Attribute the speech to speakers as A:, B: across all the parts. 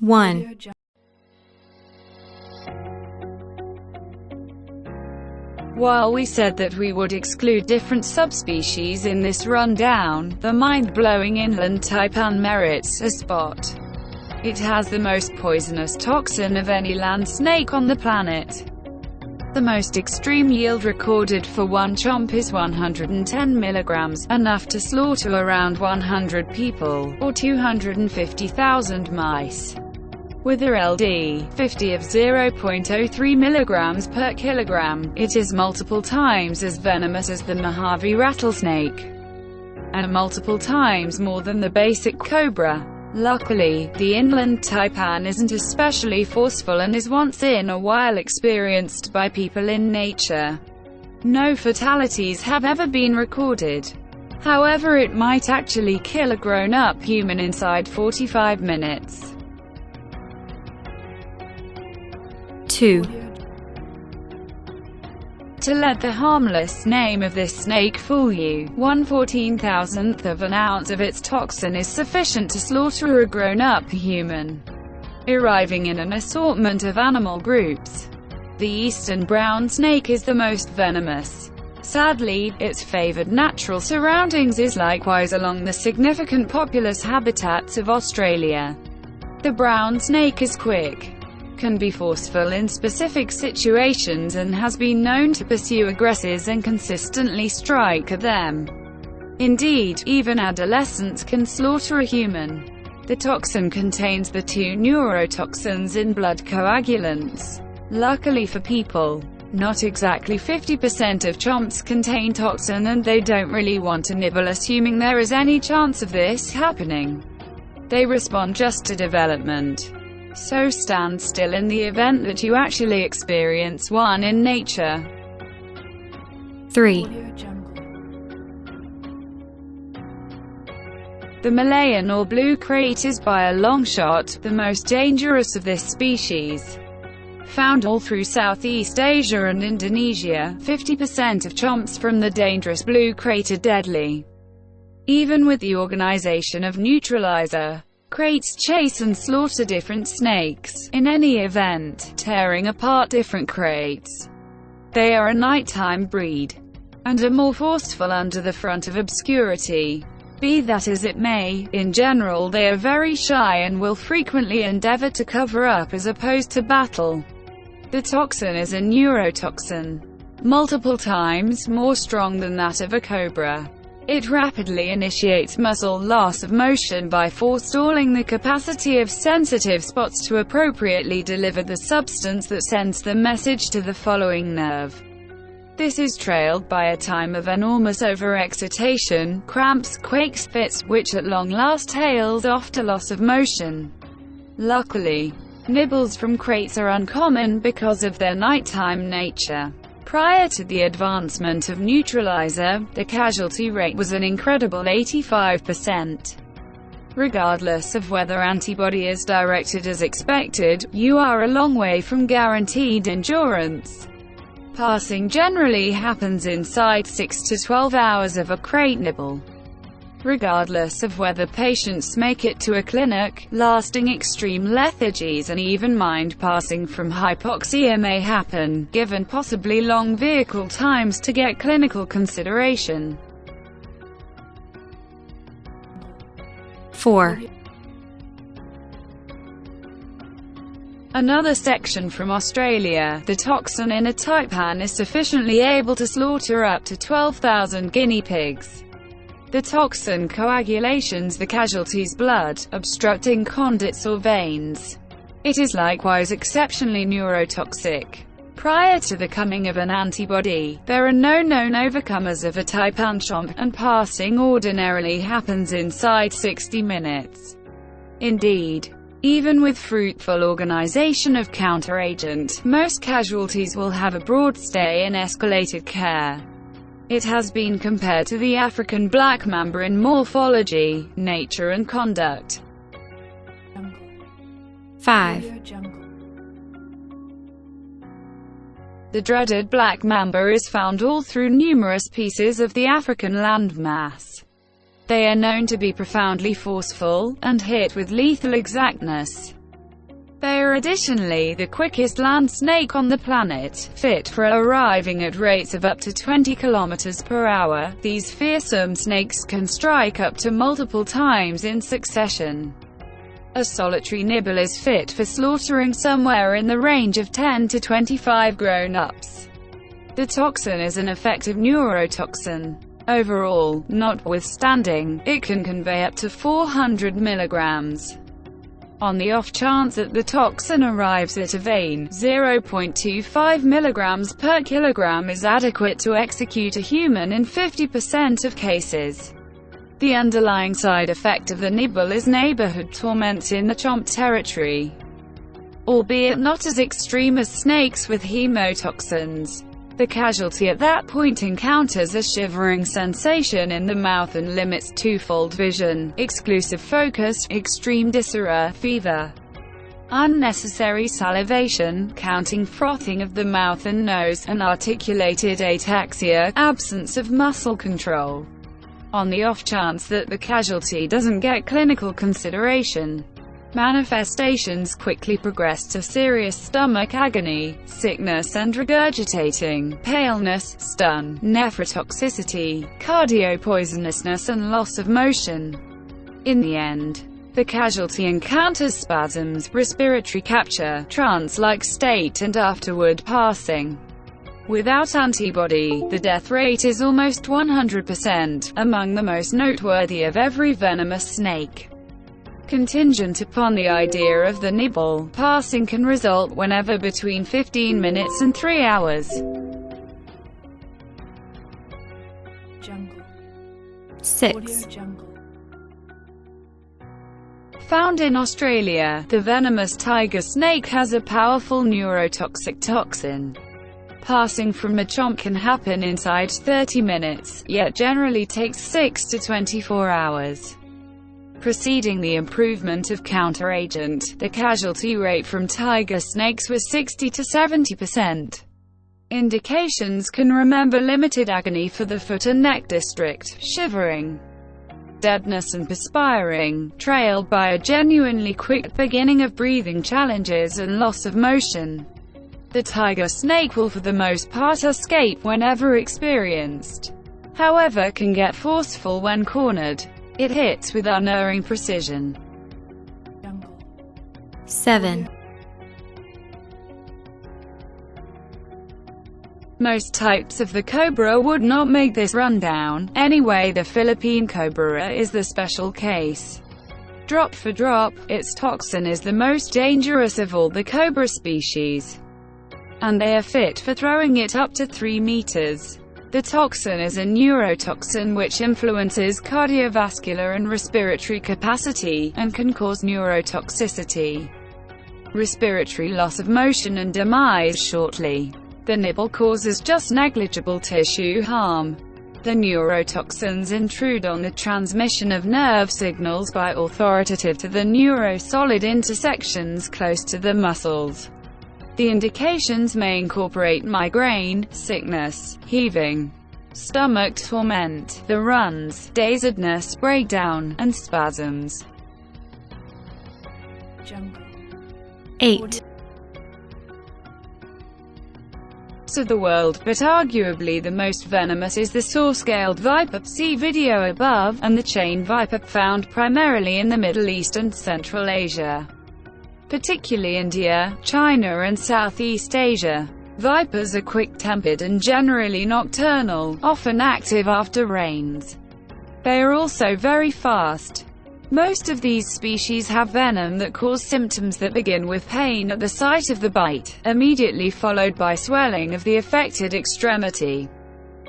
A: 1.
B: While we said that we would exclude different subspecies in this rundown, the mind-blowing inland taipan merits a spot. It has the most poisonous toxin of any land snake on the planet. The most extreme yield recorded for one chomp is 110 milligrams, enough to slaughter around 100 people, or 250,000 mice. With a LD50 of 0.03 milligrams per kilogram, it is multiple times as venomous as the Mojave rattlesnake, and multiple times more than the basic cobra. Luckily, the inland taipan isn't especially forceful and is once in a while experienced by people in nature. No fatalities have ever been recorded. However, it might actually kill a grown-up human inside 45 minutes.
A: 2.
B: To let the harmless name of this snake fool you, 1/14,000th of an ounce of its toxin is sufficient to slaughter a grown-up human, arriving in an assortment of animal groups. The eastern brown snake is the most venomous. Sadly, its favored natural surroundings is likewise along the significant populous habitats of Australia. The brown snake is quick, can be forceful in specific situations, and has been known to pursue aggressors and consistently strike at them. Indeed, even adolescents can slaughter a human. The toxin contains the two neurotoxins in blood coagulants. Luckily for people, not exactly 50% of chomps contain toxin, and they don't really want to nibble assuming there is any chance of this happening. They respond just to development. So stand still in the event that you actually experience one in nature.
A: 3.
B: The Malayan or blue crate is by a long shot the most dangerous of this species. Found all through Southeast Asia and Indonesia, 50% of chomps from the dangerous blue crate are deadly. Even with the organization of neutralizer, crates chase and slaughter different snakes, in any event, tearing apart different crates. They are a nighttime breed, and are more forceful under the front of obscurity. Be that as it may, in general they are very shy and will frequently endeavor to cover up as opposed to battle. The toxin is a neurotoxin, multiple times more strong than that of a cobra. It rapidly initiates muscle loss of motion by forestalling the capacity of sensitive spots to appropriately deliver the substance that sends the message to the following nerve. This is trailed by a time of enormous overexcitation, cramps, quakes, fits, which at long last tails off to loss of motion. Luckily, nibbles from crates are uncommon because of their nighttime nature. Prior to the advancement of neutralizer, the casualty rate was an incredible 85%. Regardless of whether antibody is directed as expected, you are a long way from guaranteed endurance. Passing generally happens inside 6 to 12 hours of a crate nibble. Regardless of whether patients make it to a clinic, lasting extreme lethargies and even mind passing from hypoxia may happen, given possibly long vehicle times to get clinical consideration.
A: 4.
B: Another section from Australia, the toxin in a taipan is sufficiently able to slaughter up to 12,000 guinea pigs. The toxin coagulations the casualty's blood, obstructing conduits or veins. It is likewise exceptionally neurotoxic. Prior to the coming of an antibody, there are no known overcomers of a taipan chomp, and passing ordinarily happens inside 60 minutes. Indeed, even with fruitful organization of counteragent, most casualties will have a broad stay in escalated care. It has been compared to the African black mamba in morphology, nature and conduct.
A: 5.
B: The dreaded black mamba is found all through numerous pieces of the African landmass. They are known to be profoundly forceful, and hit with lethal exactness. They are additionally the quickest land snake on the planet, fit for arriving at rates of up to 20 km per hour. These fearsome snakes can strike up to multiple times in succession. A solitary nibble is fit for slaughtering somewhere in the range of 10 to 25 grown-ups. The toxin is an effective neurotoxin. Overall, notwithstanding, it can convey up to 400 milligrams. On the off chance that the toxin arrives at a vein, 0.25 milligrams per kilogram is adequate to execute a human in 50% of cases. The underlying side effect of the nibble is neighborhood torment in the chomp territory, albeit not as extreme as snakes with hemotoxins. The casualty at that point encounters a shivering sensation in the mouth and limits twofold vision, exclusive focus, extreme dysphoria, fever, unnecessary salivation, counting frothing of the mouth and nose, and articulated ataxia, absence of muscle control. On the off chance that the casualty doesn't get clinical consideration, manifestations quickly progress to serious stomach agony, sickness and regurgitating, paleness, stun, nephrotoxicity, cardiopoisonousness and loss of motion. In the end, the casualty encounters spasms, respiratory capture, trance-like state and afterward passing. Without antibody, the death rate is almost 100%, among the most noteworthy of every venomous snake. Contingent upon the idea of the nibble, passing can result whenever between 15 minutes and 3 hours.
C: Jungle.
A: 6,
C: Jungle.
B: Found in Australia, the venomous tiger snake has a powerful neurotoxic toxin. Passing from a chomp can happen inside 30 minutes, yet generally takes 6 to 24 hours. Preceding the improvement of counteragent, the casualty rate from tiger snakes was 60 to 70%. Indications can remember limited agony for the foot and neck district, shivering, deadness and perspiring, trailed by a genuinely quick beginning of breathing challenges and loss of motion. The tiger snake will for the most part escape whenever experienced, however can get forceful when cornered. It hits with unerring precision.
C: Jungle.
A: 7,
B: Most types of the cobra would not make this rundown. Anyway, the Philippine Cobra is the special case. Drop for drop, its toxin is the most dangerous of all the cobra species, and they are fit for throwing it up to 3 meters. The toxin is a neurotoxin which influences cardiovascular and respiratory capacity, and can cause neurotoxicity, respiratory loss of motion and demise shortly. The nibble causes just negligible tissue harm. The neurotoxins intrude on the transmission of nerve signals by authoritative to the neurosolid intersections close to the muscles. The indications may incorporate migraine, sickness, heaving, stomach torment, the runs, dazedness, breakdown, and spasms.
C: Jungle.
A: 8,
B: Of the world, but arguably the most venomous is the saw-scaled viper, see video above, and the chain viper, found primarily in the Middle East and Central Asia, particularly India, China and Southeast Asia. Vipers are quick-tempered and generally nocturnal, often active after rains. They are also very fast. Most of these species have venom that cause symptoms that begin with pain at the site of the bite, immediately followed by swelling of the affected extremity.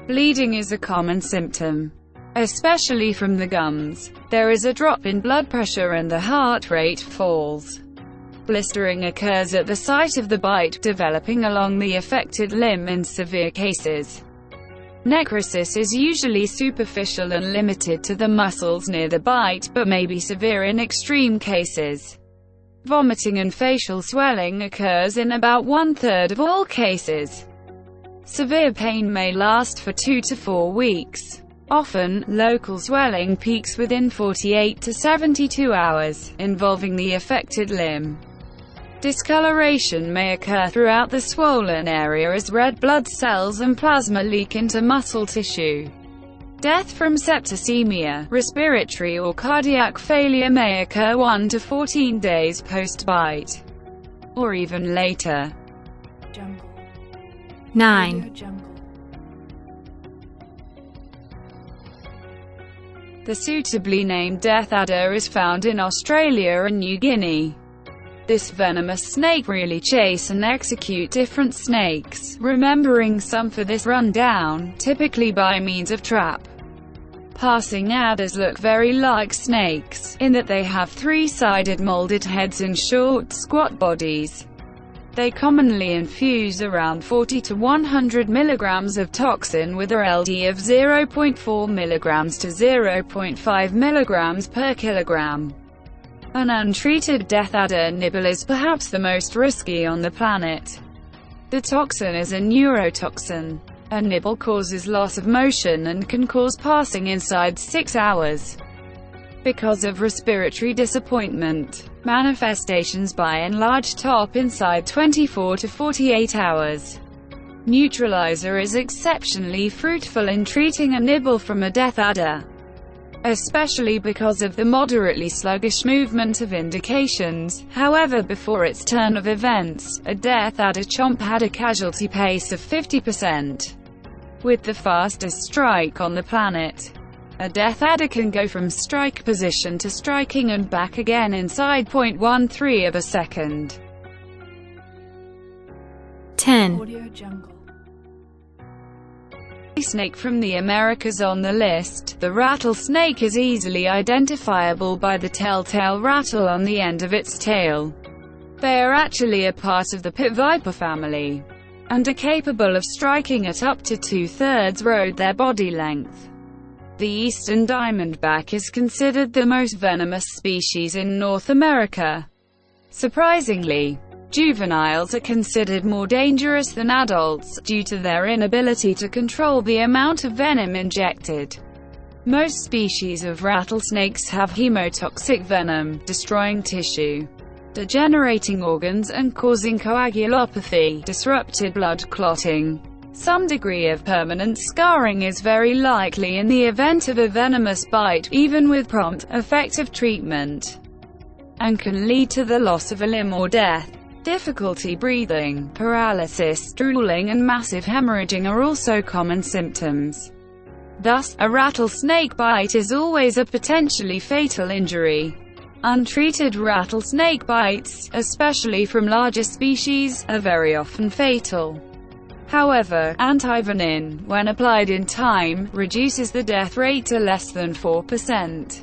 B: Bleeding is a common symptom, especially from the gums. There is a drop in blood pressure and the heart rate falls. Blistering occurs at the site of the bite, developing along the affected limb in severe cases. Necrosis is usually superficial and limited to the muscles near the bite, but may be severe in extreme cases. Vomiting and facial swelling occurs in about 1/3 of all cases. Severe pain may last for 2 to 4 weeks. Often, local swelling peaks within 48 to 72 hours, involving the affected limb. Discoloration may occur throughout the swollen area as red blood cells and plasma leak into muscle tissue. Death from septicemia, respiratory or cardiac failure may occur 1 to 14 days post-bite, or even later.
C: jungle,
A: 9,
C: jungle,
B: The suitably named death adder is found in Australia and New Guinea. This venomous snake really chase and execute different snakes, remembering some for this rundown, typically by means of trap. Passing adders look very like snakes, in that they have three-sided molded heads and short, squat bodies. They commonly infuse around 40 to 100 milligrams of toxin with a LD of 0.4 milligrams to 0.5 milligrams per kilogram. An untreated death adder nibble is perhaps the most risky on the planet. The toxin is a neurotoxin. A nibble causes loss of motion and can cause passing inside 6 hours. Because of respiratory disappointment, manifestations by and large top inside 24 to 48 hours. Neutralizer is exceptionally fruitful in treating a nibble from a death adder, especially because of the moderately sluggish movement of indications. However, before its turn of events, a death adder chomp had a casualty pace of 50%. With the fastest strike on the planet, a death adder can go from strike position to striking and back again inside 0.13 of a second.
A: 10,
C: audio jungle,
B: Snake from the Americas on the list. The rattlesnake is easily identifiable by the telltale rattle on the end of its tail. They are actually a part of the pit viper family, and are capable of striking at up to 2/3 road their body length. The eastern diamondback is considered the most venomous species in North America. Surprisingly, juveniles are considered more dangerous than adults, due to their inability to control the amount of venom injected. Most species of rattlesnakes have hemotoxic venom, destroying tissue, degenerating organs and causing coagulopathy, disrupted blood clotting. Some degree of permanent scarring is very likely in the event of a venomous bite, even with prompt, effective treatment, and can lead to the loss of a limb or death. Difficulty breathing, paralysis, drooling and massive hemorrhaging are also common symptoms. Thus, a rattlesnake bite is always a potentially fatal injury. Untreated rattlesnake bites, especially from larger species, are very often fatal. However, antivenin, when applied in time, reduces the death rate to less than 4%.